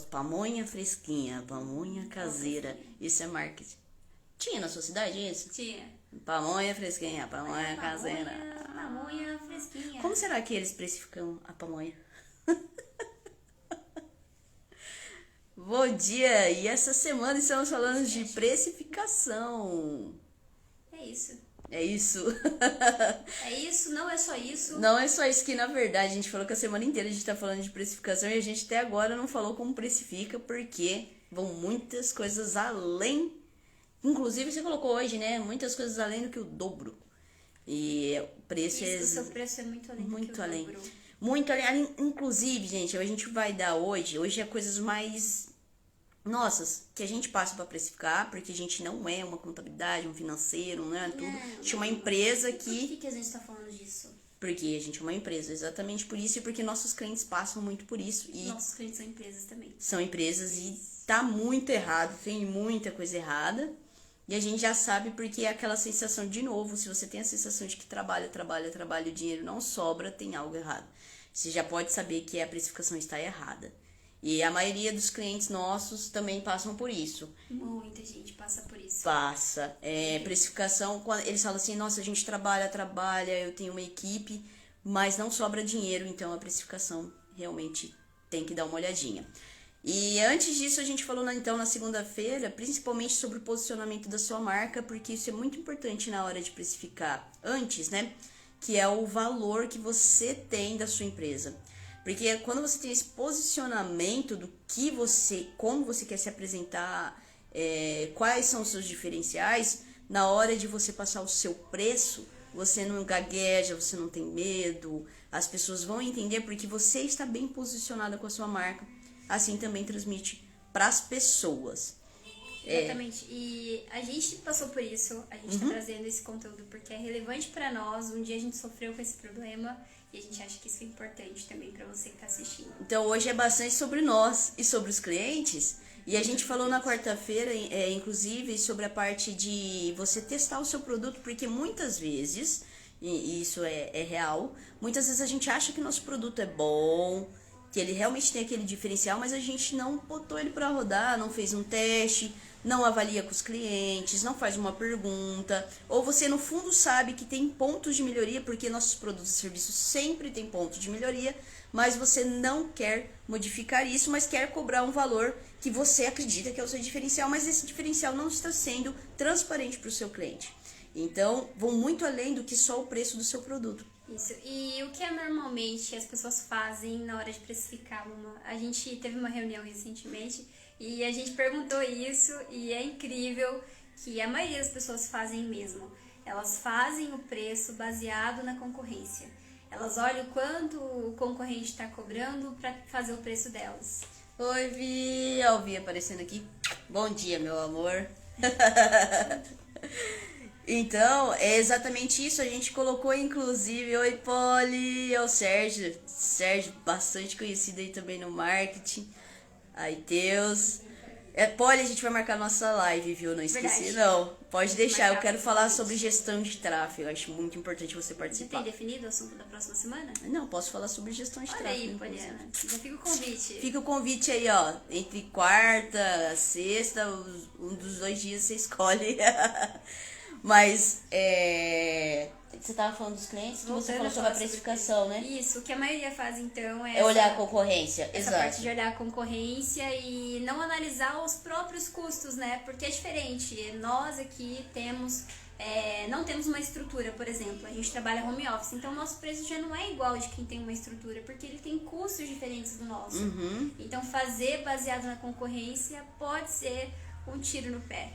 gosto. Pamonha fresquinha, pamonha caseira. Isso é marketing. Tinha na sua cidade isso? Tinha. Pamonha fresquinha, pamonha caseira. Pamonha fresquinha. Como será que eles precificam a pamonha? Bom dia! E essa semana estamos falando de precificação. É isso. É isso. É isso, não é só isso. Não é só isso que, na verdade, a gente falou que a semana inteira a gente tá falando de precificação e a gente até agora não falou como precifica, porque vão muitas coisas além. Inclusive, você colocou hoje, né? Muitas coisas além do que o dobro. E o preço O seu preço é muito além do que o dobro. Muito além. Inclusive, gente, a gente vai dar hoje é coisas mais nossas, que a gente passa para precificar, porque a gente não é uma contabilidade, um financeiro, não é tudo. A gente é uma empresa que... Por que a gente está falando disso? Porque a gente é uma empresa, exatamente por isso, e porque nossos clientes passam muito por isso. E nossos clientes são empresas também. São empresas e tá muito errado, tem muita coisa errada. E a gente já sabe porque é aquela sensação, de novo, se você tem a sensação de que trabalha, o dinheiro não sobra, tem algo errado. Você já pode saber que a precificação está errada. E a maioria dos clientes nossos também passam por isso. Muita gente passa por isso. Passa. Precificação, quando eles falam assim, nossa, a gente trabalha, eu tenho uma equipe, mas não sobra dinheiro, então a precificação realmente tem que dar uma olhadinha. E antes disso, a gente falou então na segunda-feira, principalmente sobre o posicionamento da sua marca, porque isso é muito importante na hora de precificar antes, né? Que é o valor que você tem da sua empresa. Porque quando você tem esse posicionamento do que como você quer se apresentar, quais são os seus diferenciais, na hora de você passar o seu preço, você não gagueja, você não tem medo, as pessoas vão entender porque você está bem posicionada com a sua marca. Assim também transmite para as pessoas. Exatamente. E a gente passou por isso, a gente está trazendo esse conteúdo porque é relevante para nós. Um dia a gente sofreu com esse problema e a gente acha que isso é importante também para você que está assistindo. Então hoje é bastante sobre nós e sobre os clientes. E a gente falou na quarta-feira, inclusive, sobre a parte de você testar o seu produto, porque muitas vezes, e isso é real, muitas vezes a gente acha que nosso produto é bom, que ele realmente tem aquele diferencial, mas a gente não botou ele para rodar, não fez um teste, não avalia com os clientes, não faz uma pergunta, ou você no fundo sabe que tem pontos de melhoria, porque nossos produtos e serviços sempre têm pontos de melhoria, mas você não quer modificar isso, mas quer cobrar um valor que você acredita que é o seu diferencial, mas esse diferencial não está sendo transparente para o seu cliente. Então, vão muito além do que só o preço do seu produto. Isso. E o que normalmente as pessoas fazem na hora de precificar a gente teve uma reunião recentemente e a gente perguntou isso e é incrível que a maioria das pessoas fazem mesmo. Elas fazem o preço baseado na concorrência. Elas olham quanto o concorrente está cobrando para fazer o preço delas. Oi, Vi! Olha o Vi aparecendo aqui. Bom dia, meu amor. Então, é exatamente isso, a gente colocou inclusive, oi Polly, é o Sérgio, bastante conhecido aí também no marketing, aí Deus, Polly, a gente vai marcar nossa live, viu, não esqueci. Verdade. Não, pode deixar, eu quero falar sobre gestão de tráfego, eu acho muito importante você participar. Você tem definido o assunto da próxima semana? Não, posso falar sobre gestão de tráfego. Olha aí, Poliana, já fica o convite. Fica o convite aí, ó, entre quarta, sexta, um dos 2 dias você escolhe. Mas, você estava falando dos clientes, que você falou sobre a precificação, né? Isso, o que a maioria faz então é olhar a concorrência, essa exato. Parte de olhar a concorrência e não analisar os próprios custos, né? Porque é diferente, nós aqui não temos uma estrutura, por exemplo, a gente trabalha home office, então o nosso preço já não é igual de quem tem uma estrutura, porque ele tem custos diferentes do nosso. Então fazer baseado na concorrência pode ser um tiro no pé.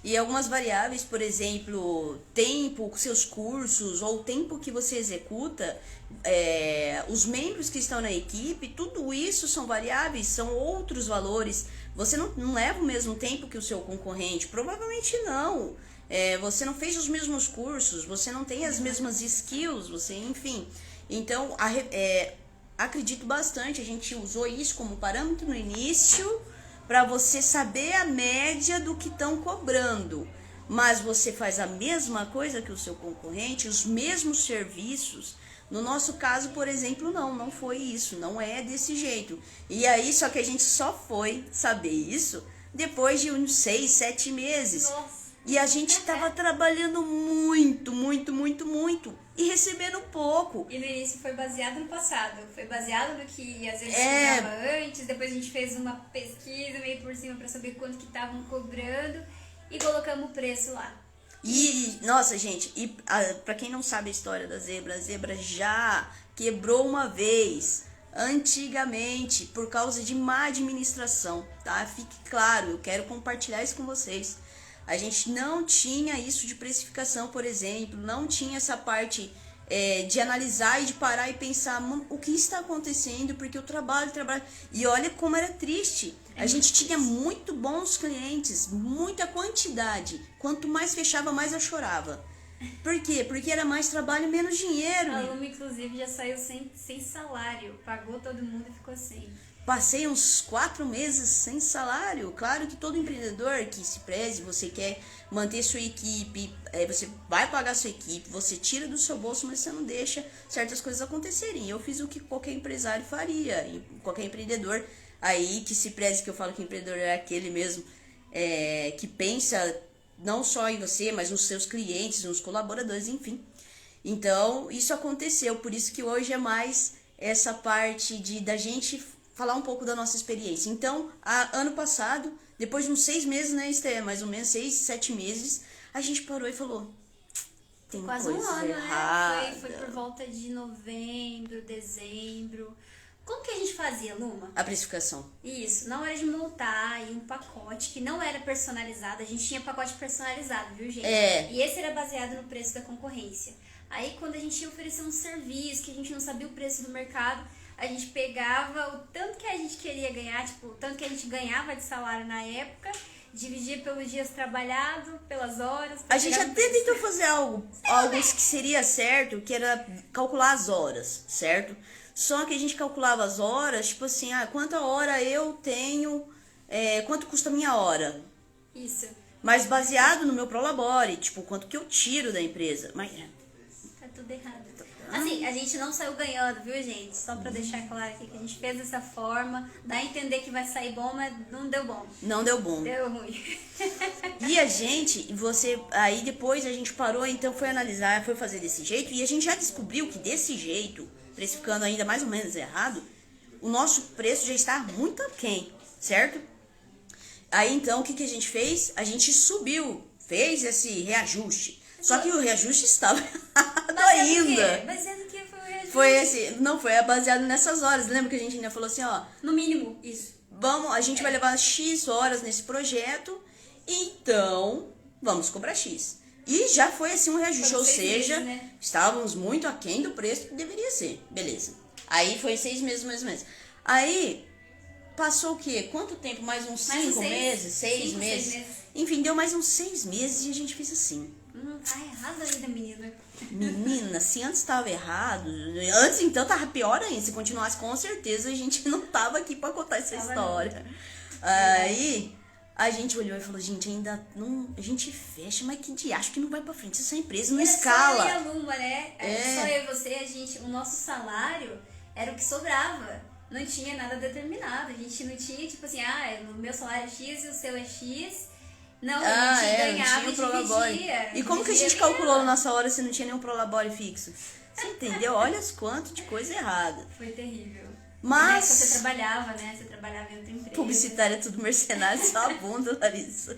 E algumas variáveis, por exemplo, tempo, seus cursos, ou o tempo que você executa, os membros que estão na equipe, tudo isso são variáveis, são outros valores. Você não leva o mesmo tempo que o seu concorrente? Provavelmente não. Você não fez os mesmos cursos, você não tem as mesmas skills, enfim. Então, acredito bastante, a gente usou isso como parâmetro no início, para você saber a média do que estão cobrando, mas você faz a mesma coisa que o seu concorrente, os mesmos serviços, No nosso caso, por exemplo, não foi isso, não é desse jeito. E aí, só que a gente só foi saber isso depois de uns 6, 7 meses. Nossa. E a gente tava trabalhando muito, muito, muito, muito e recebendo pouco. E no início foi baseado no passado, foi baseado no que às vezes É. cobrava antes, depois a gente fez uma pesquisa meio por cima para saber quanto que estavam cobrando e colocamos o preço lá. E, nossa, gente, pra quem não sabe a história da Zebra, a Zebra já quebrou uma vez, antigamente, por causa de má administração, tá? Fique claro, eu quero compartilhar isso com vocês. A gente não tinha isso de precificação, por exemplo, não tinha essa parte de analisar e de parar e pensar, o que está acontecendo, porque eu trabalho. E olha como era triste. A gente tinha muito bons clientes, muita quantidade. Quanto mais fechava, mais eu chorava. Por quê? Porque era mais trabalho e menos dinheiro. A Luma, inclusive, já saiu sem salário, pagou todo mundo e ficou sem. Passei uns 4 meses sem salário. Claro que todo empreendedor que se preze, você quer manter sua equipe, você vai pagar sua equipe, você tira do seu bolso, mas você não deixa certas coisas acontecerem. Eu fiz o que qualquer empresário faria, qualquer empreendedor aí que se preze, que eu falo que empreendedor é aquele mesmo que pensa não só em você, mas nos seus clientes, nos colaboradores, enfim. Então, isso aconteceu, por isso que hoje é mais essa parte da gente falar um pouco da nossa experiência. Então, ano passado, depois de uns 6 meses, né, Esté, mais ou menos 6, 7 meses, a gente parou e falou, tem quase coisa um ano, errada. né? Foi por volta de novembro, dezembro. Como que a gente fazia, Luma? A precificação. Isso, na hora de montar aí um pacote que não era personalizado, a gente tinha pacote personalizado, viu, gente? E esse era baseado no preço da concorrência. Aí, quando a gente ia oferecer um serviço, que a gente não sabia o preço do mercado, a gente pegava o tanto que a gente queria ganhar, tipo, o tanto que a gente ganhava de salário na época, dividia pelos dias trabalhados, pelas horas. A gente até tentou fazer algo que seria certo, que era calcular as horas, certo? Só que a gente calculava as horas, tipo assim, quanta hora eu tenho, quanto custa a minha hora. Isso. Mas baseado no meu Prolabore, tipo, quanto que eu tiro da empresa. Mas tá tudo errado. Assim, a gente não saiu ganhando, viu, gente? Só pra deixar claro aqui que a gente fez dessa forma, dá a entender que vai sair bom, mas não deu bom. Não deu bom. Deu ruim. E a gente, aí depois a gente parou, então foi analisar, foi fazer desse jeito, e a gente já descobriu que desse jeito, precificando ainda mais ou menos errado, o nosso preço já está muito aquém, certo? Aí então, o que a gente fez? A gente subiu, fez esse reajuste. Só que o reajuste estava errado ainda. Mas é do que foi o reajuste? Foi assim, não foi baseado nessas horas. Lembra que a gente ainda falou assim, ó... No mínimo, isso. A gente vai levar X horas nesse projeto, então vamos cobrar X. E já foi assim um reajuste, ou seja, meses, né? Estávamos muito aquém do preço que deveria ser. Beleza. Aí foi 6 meses mais ou menos. Aí... Passou o quê? Quanto tempo? Mais uns 5 meses? 6 meses? Enfim, deu mais uns 6 meses e a gente fez assim. Tá errado ainda, menina. Menina, se antes estava errado, antes então tava pior ainda. Se continuasse, com certeza a gente não tava aqui pra contar essa história. Aí a gente olhou e falou, gente, ainda não. A gente fecha, mas que diacho que não vai pra frente essa empresa, não escala. Só eu e a Luma, né? Só eu e você, o nosso salário era o que sobrava. Não tinha nada determinado. A gente não tinha, tipo assim, o meu salário é X e o seu é X. Não, a gente ganhava e dividia. E como que a gente calculou a nossa hora se não tinha nenhum Prolabore fixo? Você entendeu? Olha as quantas de coisa errada. Foi terrível. Mas... Você trabalhava, né? Você trabalhava em outra empresa. Publicitária, tudo mercenário, só a bunda, Larissa.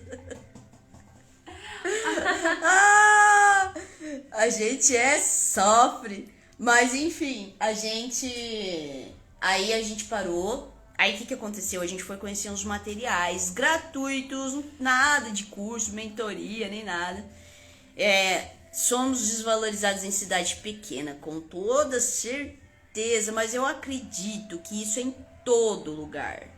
A gente sofre. Mas, enfim, Aí a gente parou. Aí o que aconteceu? A gente foi conhecer uns materiais gratuitos, nada de curso, mentoria, nem nada. Somos desvalorizados em cidade pequena, com toda certeza, mas eu acredito que isso é em todo lugar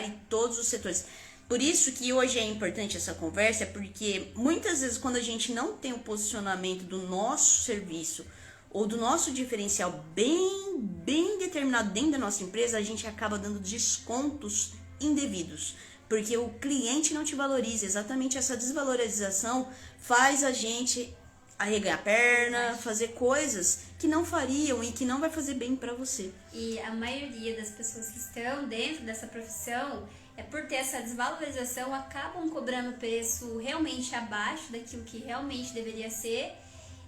e todos os setores. Por isso que hoje é importante essa conversa, porque muitas vezes quando a gente não tem o posicionamento do nosso serviço ou do nosso diferencial bem determinado dentro da nossa empresa, a gente acaba dando descontos indevidos, porque o cliente não te valoriza. Exatamente essa desvalorização faz a gente arregar a perna, fazer coisas que não fariam e que não vai fazer bem para você. E a maioria das pessoas que estão dentro dessa profissão, por ter essa desvalorização, acabam cobrando preço realmente abaixo daquilo que realmente deveria ser,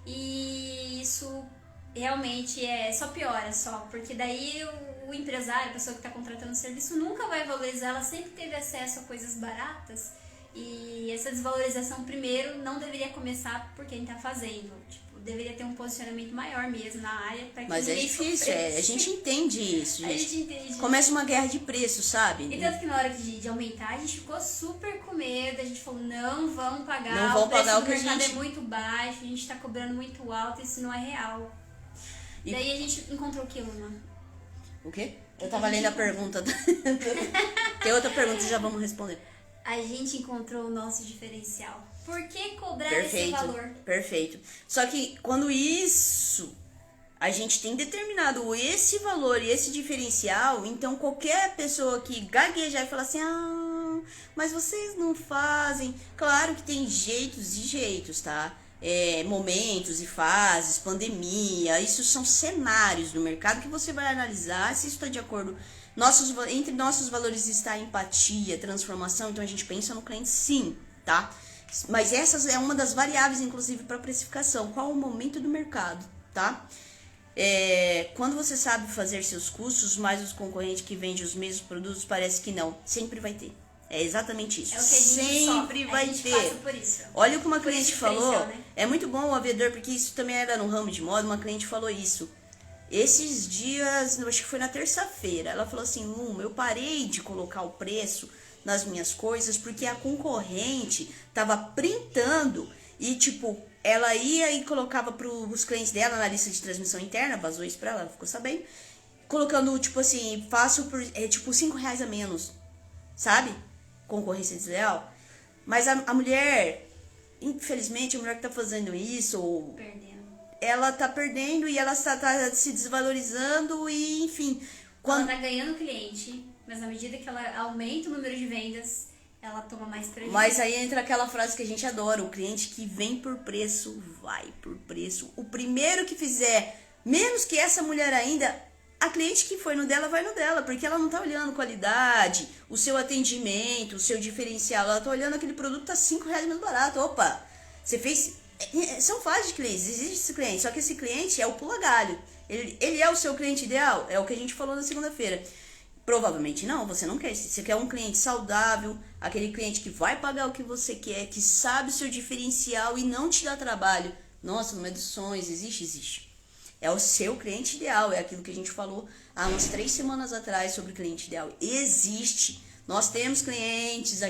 e isso realmente só piora, porque daí o empresário, a pessoa que está contratando o serviço, nunca vai valorizar, ela sempre teve acesso a coisas baratas, e essa desvalorização, primeiro, não deveria começar por quem está fazendo, deveria ter um posicionamento maior mesmo na área para que Mas é difícil, a gente entende isso, gente. A gente entende. Começa uma guerra de preço, sabe? E tanto que na hora de aumentar, a gente ficou super com medo, a gente falou, não vão pagar, não vão o preço pagar do o que mercado a gente... é muito baixo, a gente tá cobrando muito alto, isso não é real. E daí a gente encontrou o que, Luna? O quê? Eu tava lendo a pergunta. Tem outra pergunta, já vamos responder. A gente encontrou o nosso diferencial. Por que cobrar esse valor? Perfeito. Só que quando a gente tem determinado esse valor e esse diferencial, então qualquer pessoa que gaguejar e falar assim, mas vocês não fazem. Claro que tem jeitos e jeitos, tá? Momentos e fases, pandemia, isso são cenários no mercado que você vai analisar se isso está de acordo. Entre nossos valores está a empatia, transformação, então a gente pensa no cliente sim, tá? Mas essa é uma das variáveis, inclusive, para precificação. Qual o momento do mercado, tá? Quando você sabe fazer seus custos, mais os concorrentes que vendem os mesmos produtos, parece que não. Sempre vai ter. É exatamente isso. É o que a gente sempre vai a gente ter. passa por isso. Olha o que uma cliente falou. Né? É muito bom o vendedor, porque isso também era no ramo de moda. Uma cliente falou isso. Esses dias, eu acho que foi na terça-feira, ela falou assim, eu parei de colocar o preço nas minhas coisas porque a concorrente tava printando e, ela ia e colocava pros clientes dela na lista de transmissão interna, vazou isso pra ela ficou sabendo, colocando, faço por, R$5 a menos, sabe? Concorrência desleal. Mas a mulher, infelizmente, a mulher que tá fazendo isso... ela tá perdendo e ela tá se desvalorizando e, enfim... Ela tá ganhando cliente, mas na medida que ela aumenta o número de vendas, ela toma mais prejuízo. Mas aí entra aquela frase que a gente adora, o cliente que vem por preço, vai por preço. O primeiro que fizer menos que essa mulher ainda, a cliente que foi no dela, vai no dela, porque ela não tá olhando qualidade, o seu atendimento, o seu diferencial, ela tá olhando aquele produto tá R$5 mais barato. Opa, você fez... São fases de clientes, existe esse cliente, só que esse cliente é o pula-galho. Ele é o seu cliente ideal? É o que a gente falou na segunda-feira. Provavelmente não, você não quer. Você quer um cliente saudável, aquele cliente que vai pagar o que você quer, que sabe o seu diferencial e não te dá trabalho. Nossa, no Edições, existe. É o seu cliente ideal, é aquilo que a gente falou há umas 3 semanas atrás sobre cliente ideal. Existe. Nós temos clientes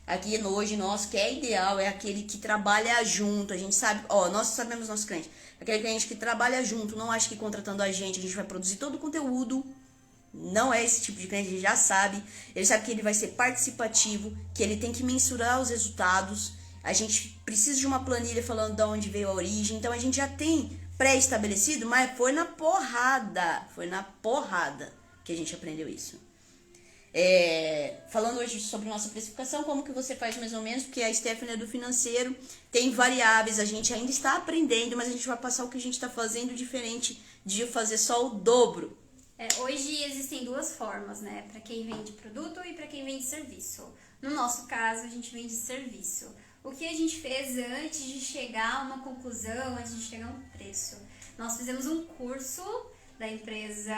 aqui hoje, nosso que é ideal, é aquele que trabalha junto. A gente sabe, nós sabemos nosso cliente. Aquele cliente que trabalha junto, não acha que contratando a gente vai produzir todo o conteúdo. Não é esse tipo de cliente, a gente já sabe. Ele sabe que ele vai ser participativo, que ele tem que mensurar os resultados. A gente precisa de uma planilha falando de onde veio a origem. Então a gente já tem pré-estabelecido, mas foi na porrada que a gente aprendeu isso. Falando hoje sobre nossa precificação, como que você faz mais ou menos, porque a Stephanie é do financeiro, tem variáveis, a gente ainda está aprendendo, mas a gente vai passar o que a gente está fazendo diferente de fazer só o dobro. Hoje existem 2 formas, né? Para quem vende produto e para quem vende serviço. No nosso caso, a gente vende serviço. O que a gente fez antes de chegar a uma conclusão, antes de chegar a um preço? Nós fizemos um curso da empresa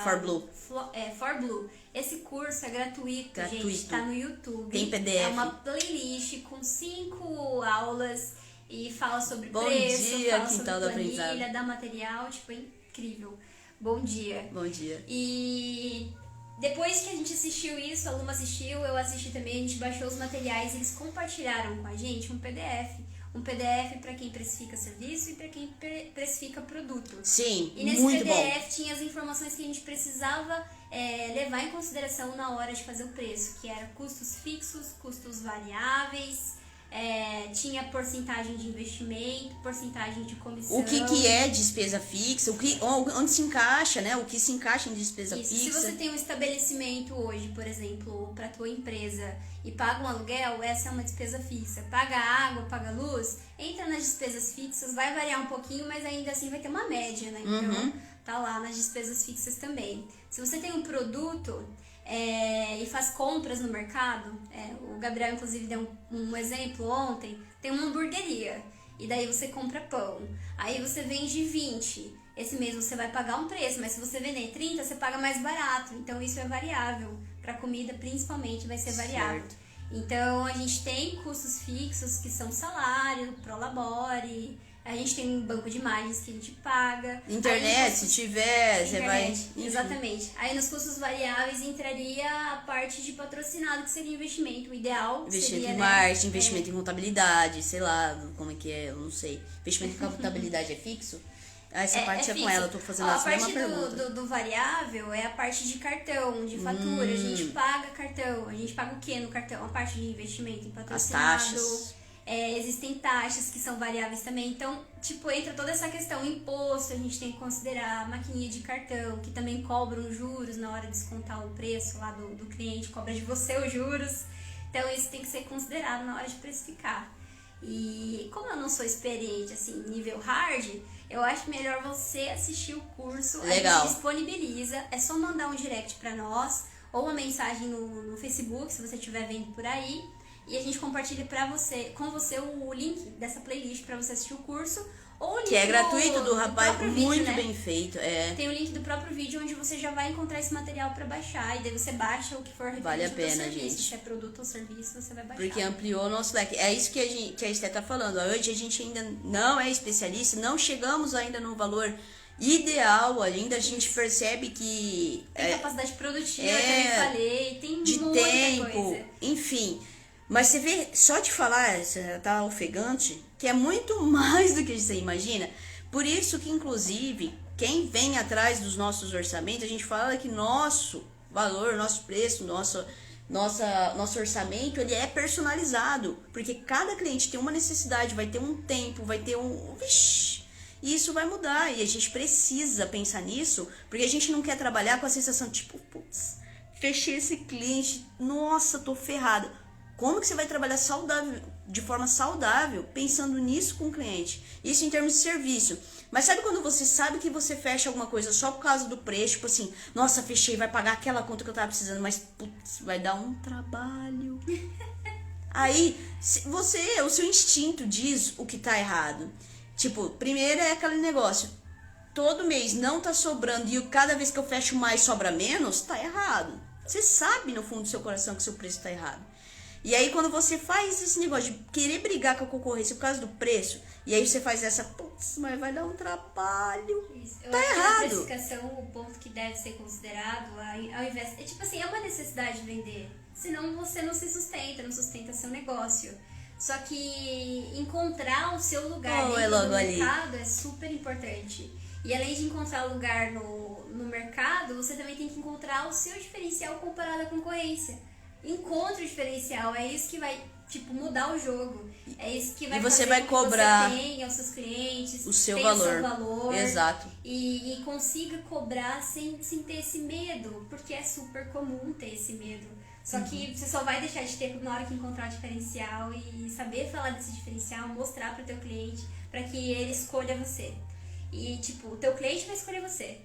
ForBlue. Esse curso é gratuito, gente, tá no YouTube. Tem PDF. É uma playlist com 5 aulas e fala sobre Bom preço, dia, fala quintal sobre do aprendizado. planilha, dá material, é incrível. Bom dia. Bom dia. E depois que a gente assistiu isso, a Luma assistiu, eu assisti também, a gente baixou os materiais e eles compartilharam com a gente um PDF. Um PDF para quem precifica serviço e para quem precifica produto. Sim, e nesse muito PDF bom. tinha as informações que a gente precisava levar em consideração na hora de fazer o preço, que era custos fixos, custos variáveis, tinha porcentagem de investimento, porcentagem de comissão. O que é despesa fixa, onde se encaixa, né? O que se encaixa em despesa Isso. fixa. Se você tem um estabelecimento hoje, por exemplo, para tua empresa e paga um aluguel, essa é uma despesa fixa. Paga água, paga luz, entra nas despesas fixas, vai variar um pouquinho, mas ainda assim vai ter uma média, né? Então, tá lá nas despesas fixas também. Se você tem um produto e faz compras no mercado, o Gabriel inclusive deu um exemplo ontem, tem uma hamburgueria, e daí você compra pão, aí você vende 20, esse mês você vai pagar um preço, mas se você vender 30, você paga mais barato, então isso é variável, para comida principalmente vai ser variável. Certo. Então a gente tem custos fixos que são salário, prolabore, a gente tem um banco de imagens que a gente paga. Internet, se tiver, você vai... Enfim. Exatamente. Aí nos custos variáveis entraria a parte de patrocinado, que seria investimento. O ideal Investimento seria, em marketing, investimento em contabilidade, sei lá, como é que é, eu não sei. Investimento em contabilidade é fixo? Essa parte é com fixo. ela, eu tô fazendo essa mesma pergunta. A parte do variável é a parte de cartão, de fatura. A gente paga cartão. A gente paga o que no cartão? A parte de investimento em patrocinado. As taxas. Existem taxas que são variáveis também. Então, tipo, entra toda essa questão. Imposto, a gente tem que considerar. Maquininha de cartão, que também cobram juros na hora de descontar o preço lá do cliente. Cobra de você os juros. Então, isso tem que ser considerado na hora de precificar. E como eu não sou experiente, assim, nível hard, eu acho melhor você assistir o curso. Legal. A gente disponibiliza, é só mandar um direct pra nós, ou uma mensagem no Facebook, se você estiver vendo por aí, e a gente compartilha com você o link dessa playlist pra você assistir o curso, ou o link Que é gratuito do rapaz, próprio muito vídeo, né? bem feito. Tem o link do próprio vídeo onde você já vai encontrar esse material pra baixar, e daí você baixa o que for referente Vale a ao teu pena, serviço. gente. Se é produto ou serviço, você vai baixar. Porque ampliou o nosso leque. É isso que a Esté tá falando. Hoje a gente ainda não é especialista, não chegamos ainda no valor ideal, ainda a gente percebe que... Tem capacidade produtiva, que eu também falei, tem de muita tempo, coisa. enfim. Mas você vê, só de falar, você tá ofegante, que é muito mais do que você imagina. Por isso que, inclusive, quem vem atrás dos nossos orçamentos, a gente fala que nosso valor, nosso preço, nosso orçamento, ele é personalizado. Porque cada cliente tem uma necessidade, vai ter um tempo, vai ter um... Vixi, e isso vai mudar. E a gente precisa pensar nisso, porque a gente não quer trabalhar com a sensação, tipo, putz, fechei esse cliente, nossa, tô ferrada. Como que você vai trabalhar de forma saudável, pensando nisso com o cliente? Isso em termos de serviço. Mas sabe quando você sabe que você fecha alguma coisa só por causa do preço? Tipo assim, nossa, fechei, vai pagar aquela conta que eu tava precisando, mas putz, vai dar um trabalho. Aí, o seu instinto diz o que tá errado. Tipo, primeiro é aquele negócio, todo mês não tá sobrando e cada vez que eu fecho mais sobra menos, tá errado. Você sabe no fundo do seu coração que o seu preço tá errado. E aí quando você faz esse negócio de querer brigar com a concorrência por causa do preço, e aí você faz essa, putz, mas vai dar um trabalho, Isso. tá acho errado. Que a precificação, o ponto que deve ser considerado, ao invés... tipo assim, é uma necessidade de vender, senão você não se sustenta, não sustenta seu negócio. Só que encontrar o seu lugar dentro do mercado é super importante. E além de encontrar o lugar no mercado, você também tem que encontrar o seu diferencial comparado à concorrência. Encontre o diferencial, é isso que vai, tipo, mudar o jogo. É isso que vai você fazer vai com cobrar que você tenha os seus clientes, o seu tenha valor. o seu valor. Exato. E consiga cobrar sem ter esse medo, porque é super comum ter esse medo. Só que você só vai deixar de ter na hora que encontrar o diferencial e saber falar desse diferencial, mostrar para o teu cliente, para que ele escolha você. E, tipo, o teu cliente vai escolher você.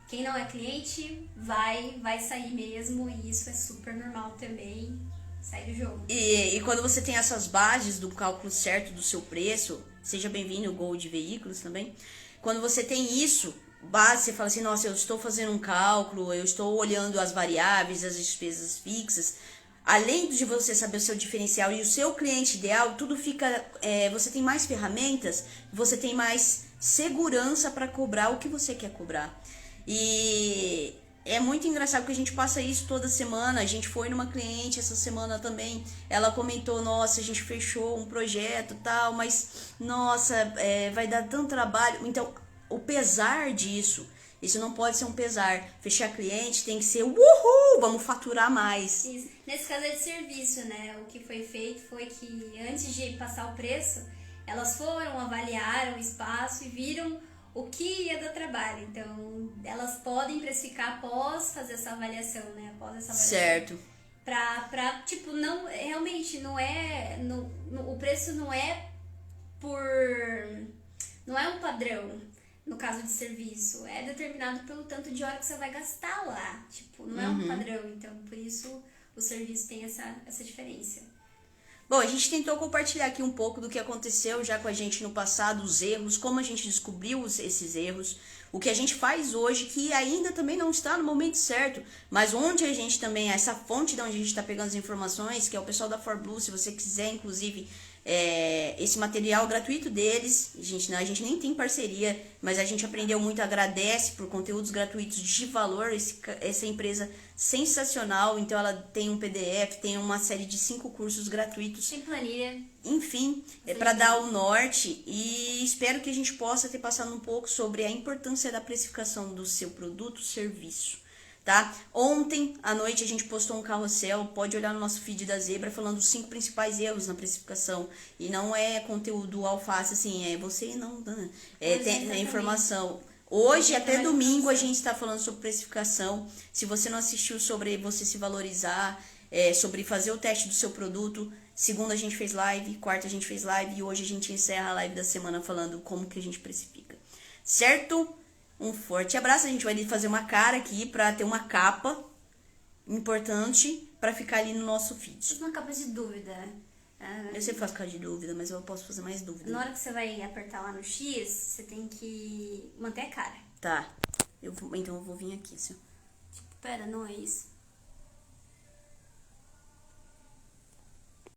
Quem não é cliente vai sair mesmo, e isso é super normal também, sair do jogo. E quando você tem essas bases do cálculo certo do seu preço, seja bem-vindo ao Gol de Veículos também, quando você tem isso, base, você fala assim, nossa, eu estou fazendo um cálculo, eu estou olhando as variáveis, as despesas fixas, além de você saber o seu diferencial e o seu cliente ideal, tudo fica, você tem mais ferramentas, você tem mais segurança para cobrar o que você quer cobrar. E é muito engraçado que a gente passa isso toda semana. A gente foi numa cliente essa semana também, ela comentou, nossa, a gente fechou um projeto e tal, mas nossa, vai dar tanto trabalho. Então, o pesar disso Isso não pode ser um pesar. Fechar cliente tem que ser uhul, vamos faturar mais. Isso. Nesse caso é de serviço, né? O que foi feito foi que antes de passar o preço, elas foram, avaliaram o espaço e viram o que ia dar trabalho. Então, elas podem precificar após fazer essa avaliação, né? Após essa avaliação. Certo. Tipo, não, realmente não é, o preço não é não é um padrão, no caso de serviço, é determinado pelo tanto de hora que você vai gastar lá, tipo, não é um padrão, então, por isso o serviço tem essa diferença. Bom, a gente tentou compartilhar aqui um pouco do que aconteceu já com a gente no passado, os erros, como a gente descobriu esses erros, o que a gente faz hoje, que ainda também não está no momento certo, mas onde a gente também, essa fonte de onde a gente está pegando as informações, que é o pessoal da ForBlue, se você quiser, inclusive, esse material gratuito deles, a gente nem tem parceria, mas a gente aprendeu muito, agradece por conteúdos gratuitos de valor, essa empresa sensacional, então ela tem um PDF, tem uma série de 5 cursos gratuitos. Tem planilha. Enfim, para dar o norte, e espero que a gente possa ter passado um pouco sobre a importância da precificação do seu produto, serviço. Tá? Ontem à noite a gente postou um carrossel, pode olhar no nosso feed da Zebra, falando os 5 principais erros na precificação. E não é conteúdo alface, assim, você não. Tem informação. Hoje, até domingo, a gente está falando sobre precificação. Se você não assistiu sobre você se valorizar, sobre fazer o teste do seu produto, segunda a gente fez live, quarta a gente fez live e hoje a gente encerra a live da semana falando como que a gente precifica. Certo? Um forte abraço. A gente vai fazer uma cara aqui para ter uma capa importante para ficar ali no nosso feed. Uma capa de dúvida. Eu sempre faço cara de dúvida, mas eu posso fazer mais dúvida. Na hora que você vai apertar lá no X, você tem que manter a cara. Tá. Então eu vou vir aqui, assim. Tipo, pera, não é isso.